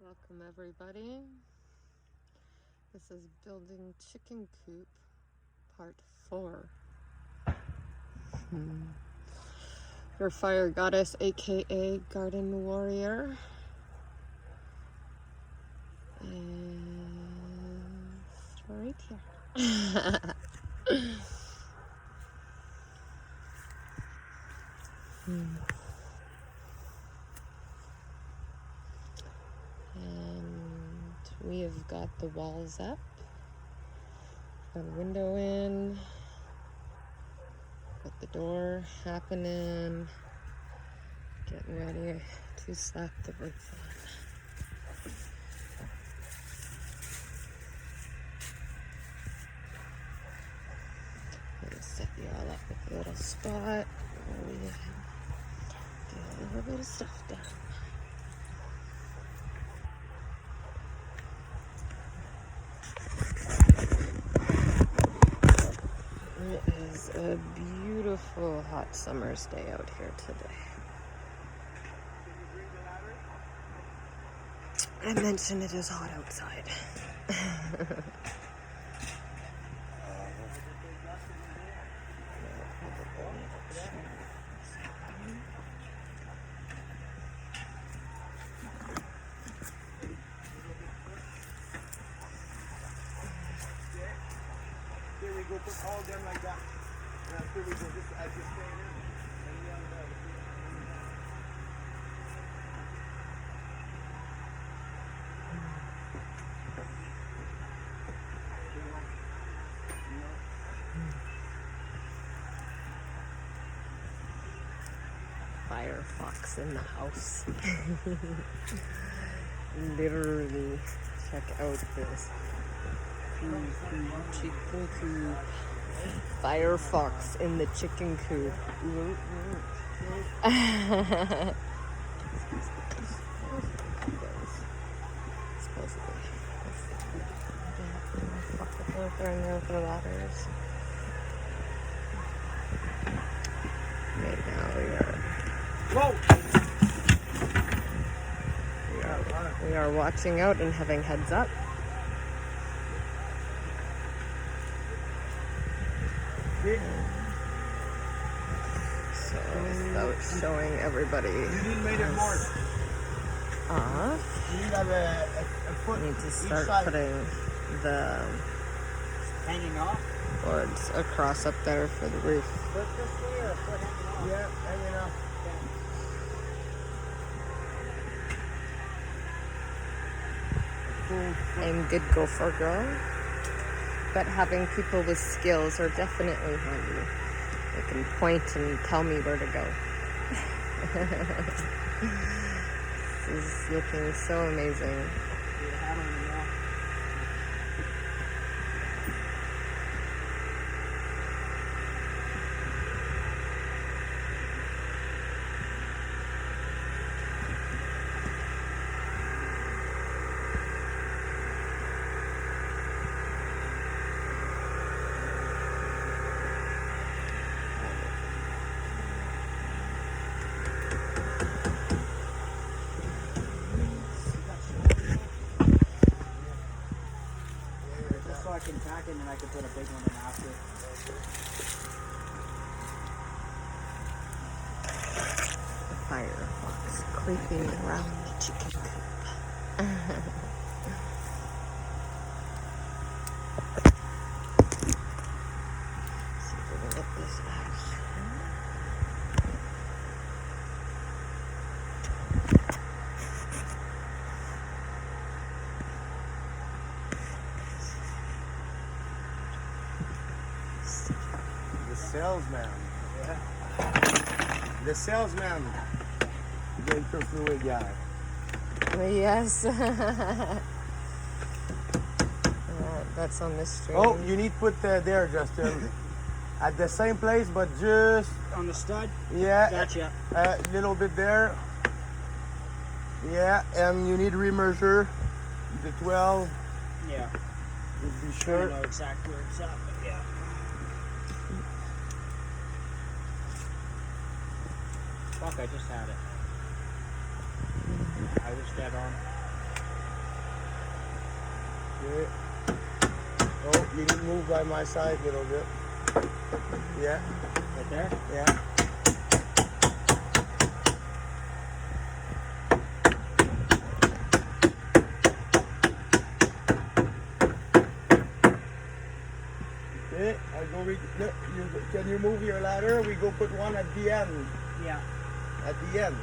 Welcome everybody. This is building chicken coop part 4. Your fire goddess, aka garden warrior, is right here. And we have got the walls up, got a window in, got the door happening, getting ready to slap the roof on. I'm gonna set you all up with a little spot where we get a little bit of stuff done. It is a beautiful hot summer's day out here today. I mentioned it is hot outside. Here we go, put all of them like that. And here we go, just as you stay in. And the other. Firefox in the house. Literally, check out this. Chicken coop. Firefox in the chicken coop. Supposedly. They're in there with their ladders. Right now we are watching out and having heads up. So without showing everybody You need made it more. off, You need to have a foot. I need to start side. putting the Hanging off? boards across up there for the roof. Foot this way or foot hanging off? Yeah, hanging off. I'm good gopher girl, but having people with skills are definitely handy. They can point and tell me where to go. This is looking so amazing. So I can pack it and then I can put a big one in after. The firefox creeping around the chicken coop. See if we can get this action. The salesman. Yeah. The salesman. The interfluid guy. Yes. That's on the stream. Oh, you need to put there, Justin. At the same place, but just On the stud? yeah, Gotcha. a little bit there. Yeah, and you need to remeasure the 12. Yeah. Just be I sure. don't know exactly where it's at, but yeah. Fuck, I just had it. I was dead on. Okay. Oh, you need to move by my side a little bit. Yeah, Right there? yeah. Okay, I go can you move your ladder? We go put one at the end. Yeah. At the end.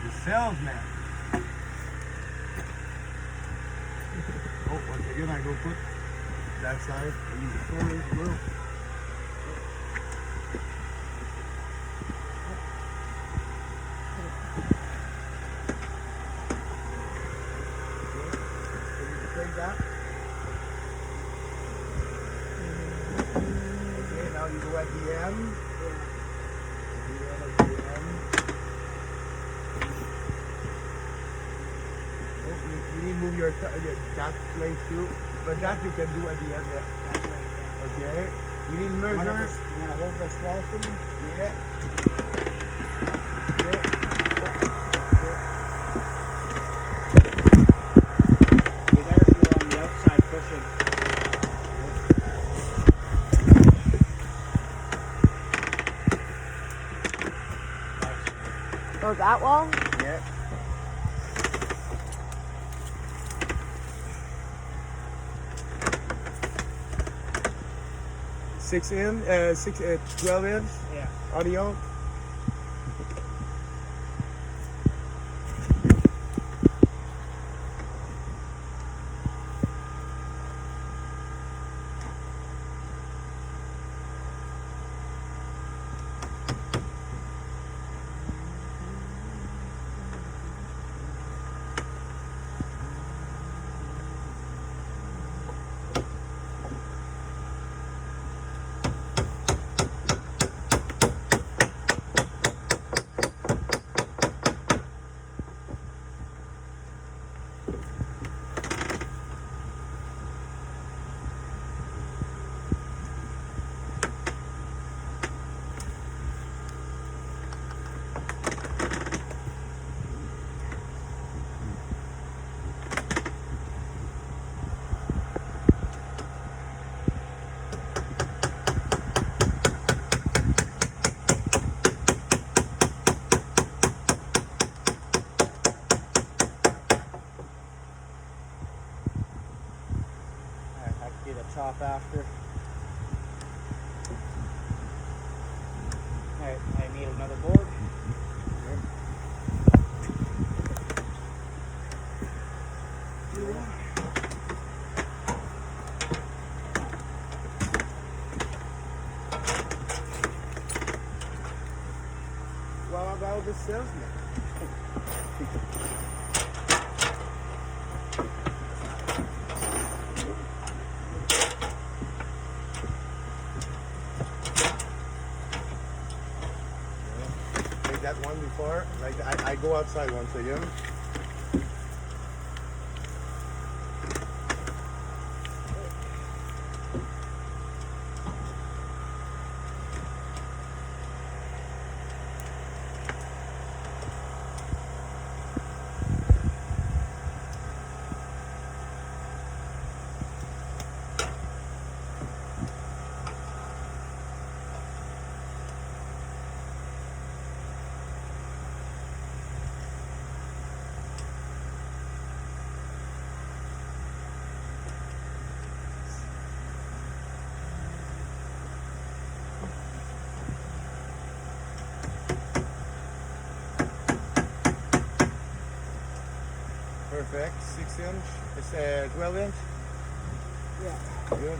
The salesman. Oh, once again I go put that side. I use the storage as well. Take that. Okay, now you go at the end. At the end. Oh, you need to move your that place too. But that you can do at the end. Okay. You need to measure. You want to hold this wall for me? Yeah. Okay. Be there if you're on the outside pushing. Oh, that wall? Yeah. Six in, 12 inch Yeah. audio. Alright, I can do the top after. Alright, I need another board. What about the salesman? Take that one before. Like I go outside once again. Perfect. 6 inch. It's 12 inch. Yeah. Good.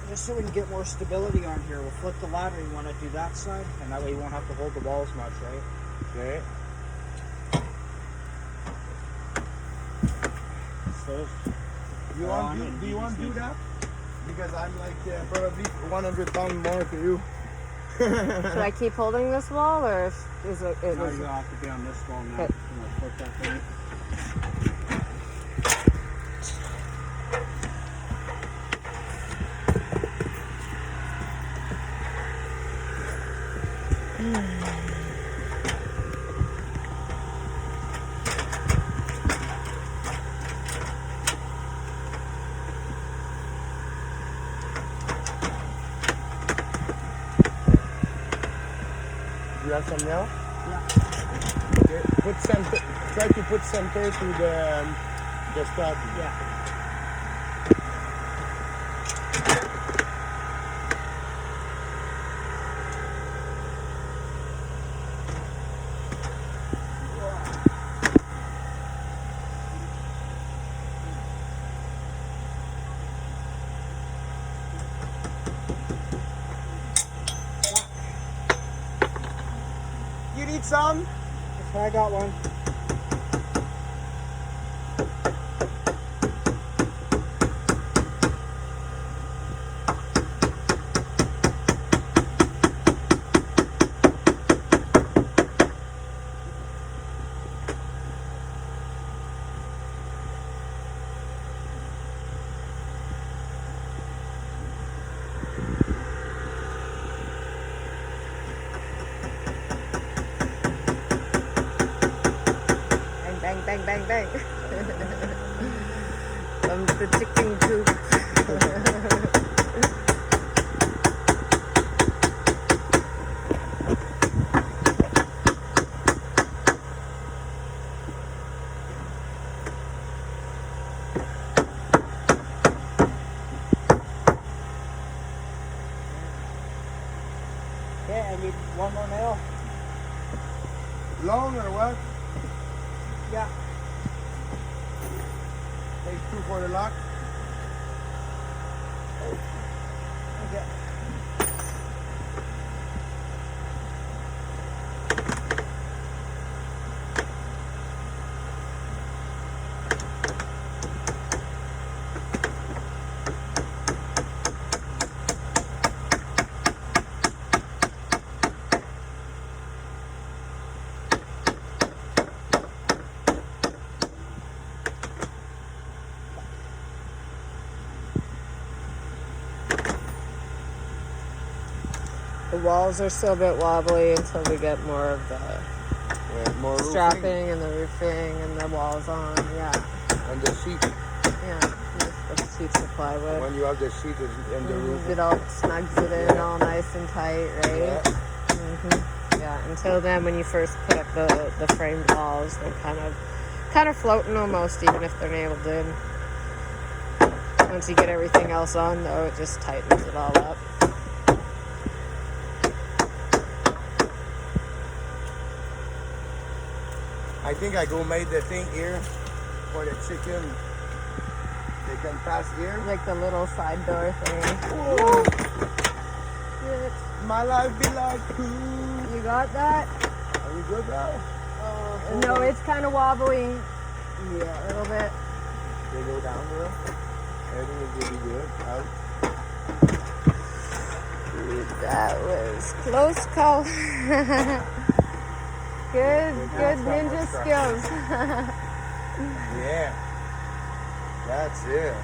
Just just so we can get more stability on here, we'll flip the ladder. You want to do that side, and that way you won't have to hold the walls much, right? Okay. So You want to do you want to do that? Because I'm like probably 100 pounds more to you. Should I keep holding this wall, or is it? now you're gonna have to be on this wall now. Okay. You know, flip that thing. You have some now? Yeah. Okay. Put center. Try to put center to the stud. Yeah. You need some? I got one. Bang, bang, bang, bang. From the chicken coop. Okay, I need one more nail. Long or what? Yeah. Take 2 for the lock. Okay. The walls are still a bit wobbly until we get more of the More roofing. strapping and the roofing and the walls on. Yeah, And the seat. yeah. Just the sheets of plywood. When you have the seat and the roof. It all snugs it in Yeah. all nice and tight, right? Yeah. Yeah. Until then, when you first put up the framed walls, they're kind of floating almost, even if they're nailed in. Once you get everything else on, though, it just tightens it all up. I think I go made the thing here for the chicken. They can pass here. Like the little side door thing. Whoa. Shit. My life be like cool. You got that? Are we good now? No, it's kind of wobbly. Yeah, a little bit. They go down there. Everything is really good. Out. That was close call. Good ninja skills. Yeah. That's it.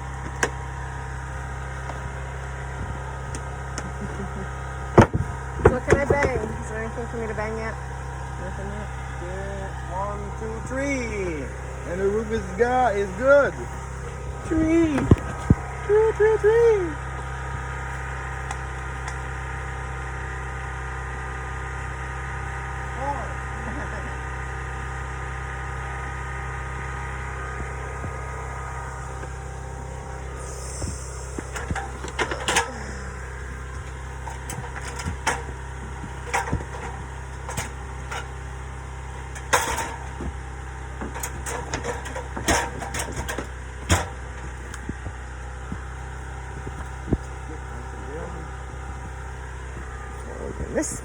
So what can I bang? Is there anything for me to bang yet? Nothing yet? Yeah. 1, 2, 3. And the roof is good. 3. 2, 3, 3.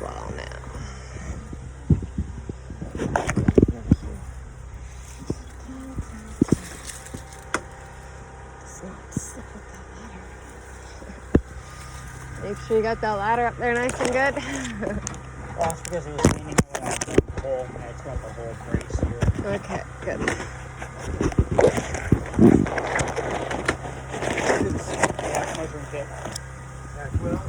wall now. Make sure you got that ladder up there nice and good. Well, that's because it was leaning over that hole, and it's got the whole brace here. Okay, good. Yeah, measuring tape. Yeah, well.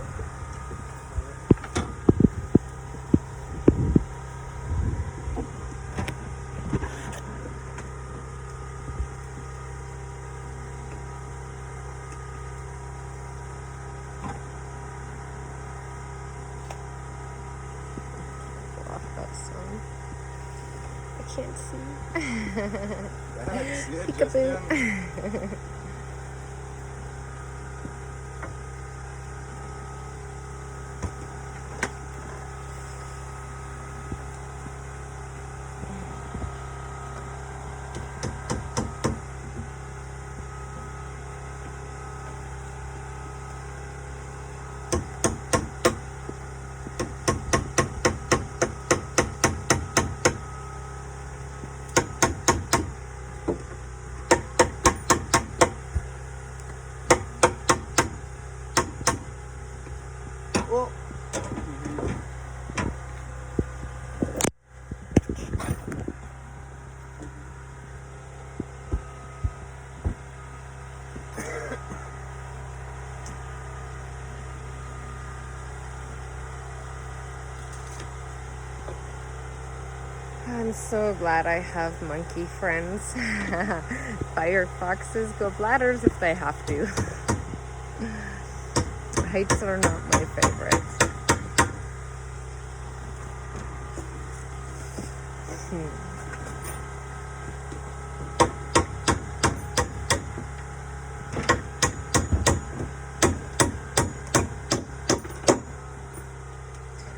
Off that sun. I can't see. That's it, Peekaboo. Justin. Well, I'm so glad I have monkey friends. Firefoxes go bladders if they have to. Heights are not my favorite.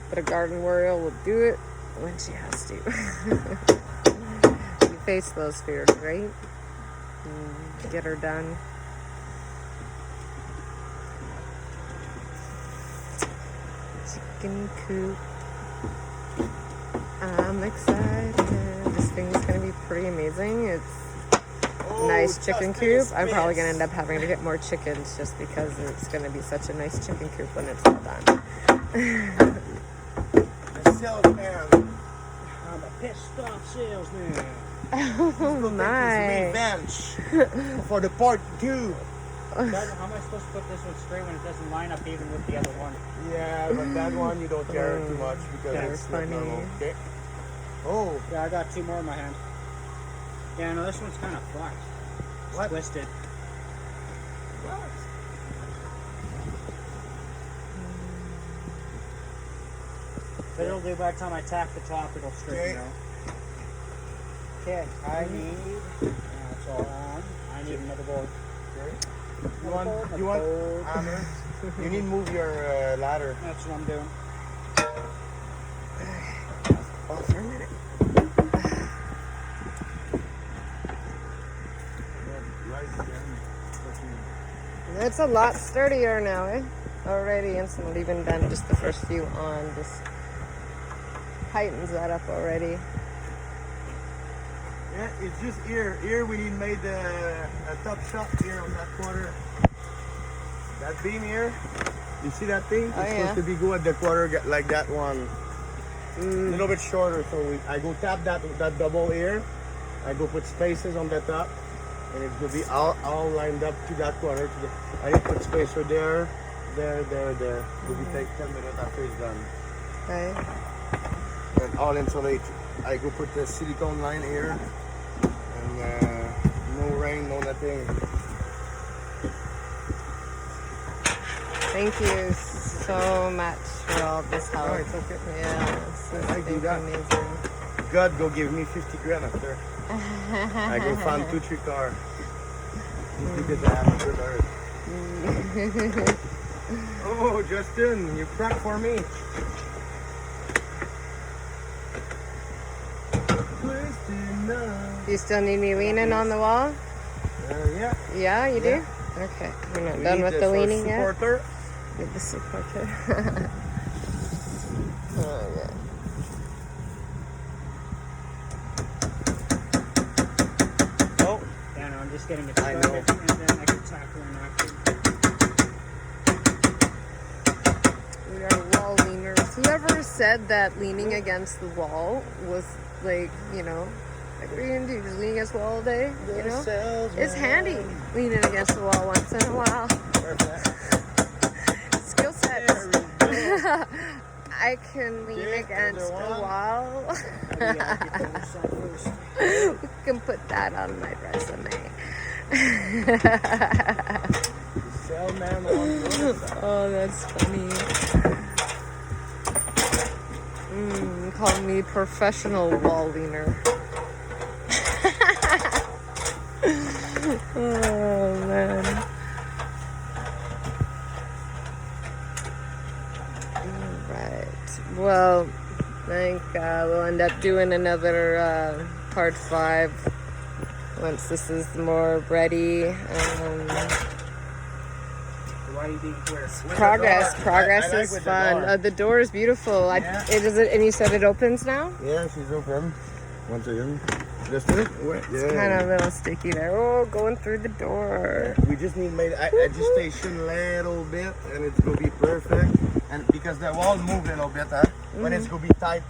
But a garden warrior will do it when she has to. You face those fears, right? Get her done. Chicken coop. I'm excited. This thing's gonna be pretty amazing. It's a nice chicken coop. I'm probably gonna end up having to get more chickens just because it's gonna be such a nice chicken coop when it's all done. the salesman. I'm a pissed off salesman. Oh my. Revenge for the part 2. How am I supposed to put this one straight when it doesn't line up even with the other one? Yeah, but that one you don't care too much because They're it's not funny. normal. Okay. Oh, Yeah, I got 2 more in my hand. Yeah, no, this one's kind of fucked. It's What? twisted. what? But it'll do by the time I tack the top, it'll straighten Okay. out. Okay, I need. That's all on. I need another board. Okay. Another You want board. hammer? You need to move your ladder. That's what I'm doing. Oh, for a minute. It's a lot sturdier now, eh? Already, and it's not even done just the first few on. Just tightens that up already. Yeah, it's just here. Here we need made a top shot here on that quarter. That beam here. You see that thing? Oh, It's yeah. supposed to be good at the quarter like that one. A little bit shorter, so I go tap that double here. I go put spaces on the top, and it will be all lined up to that quarter. I need to put spacer there. It will be take 10 minutes after it's done. Okay. And all insulate. I go put the silicone line here, and no rain, no nothing. Thank you so much for all this help. No, it's okay. Yeah, this is I do that. amazing. God go give me 50 grand after. I go find 2-3 car. Just because I have a good heart. Oh, Justin, you crack for me. Do you still need me leaning on the wall? Yeah. Yeah, you do? Yeah. Okay, we're not We done need with this the for leaning yet. supporter. Need the supporter. getting it I started, know. and then I can tackle in after. We are wall leaners. Whoever said that leaning against the wall was like, you know, like what are you gonna do? Just lean against the wall all day? You know? It's handy leaning against the wall once in a while. Perfect. Skill set. There we go. I can lean Okay, against another a one. wall. Oh, yeah, get the other side first. We can put that on my resume. Cell man on the other side. Oh, that's funny. Call me professional wall leaner. Oh, man. Alright. Well, I think we'll end up doing another part 5 once this is more ready. Why do you think we're Progress door. progress I like is with the fun. door. The door is beautiful. Yeah. It is it, and you said it opens now. Yeah, she's open. Once again. Just it? Wait. Yeah. Kind of a little sticky there. Oh, going through the door. We just need made adjustation a little bit, and it's gonna be perfect. And because the wall move a little bit, huh? But it's gonna be tight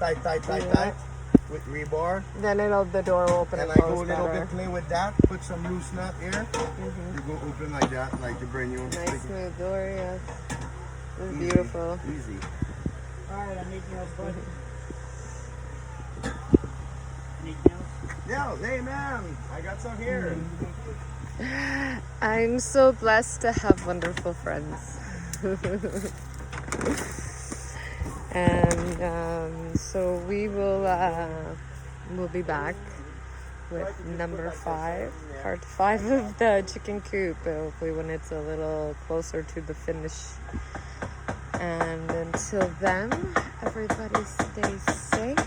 with rebar. Then the door will open And and I go a close little better. bit play with that. Put some loose nut here. You go open like that, like the brand new. Nice smooth door, yes. It's beautiful. Easy. Alright, I need nails, bud. Need nails? Yeah, hey man, I got some here. I'm so blessed to have wonderful friends. And so we'll be back with number 5, part 5 of the chicken coop, hopefully when it's a little closer to the finish. And until then, everybody stay safe.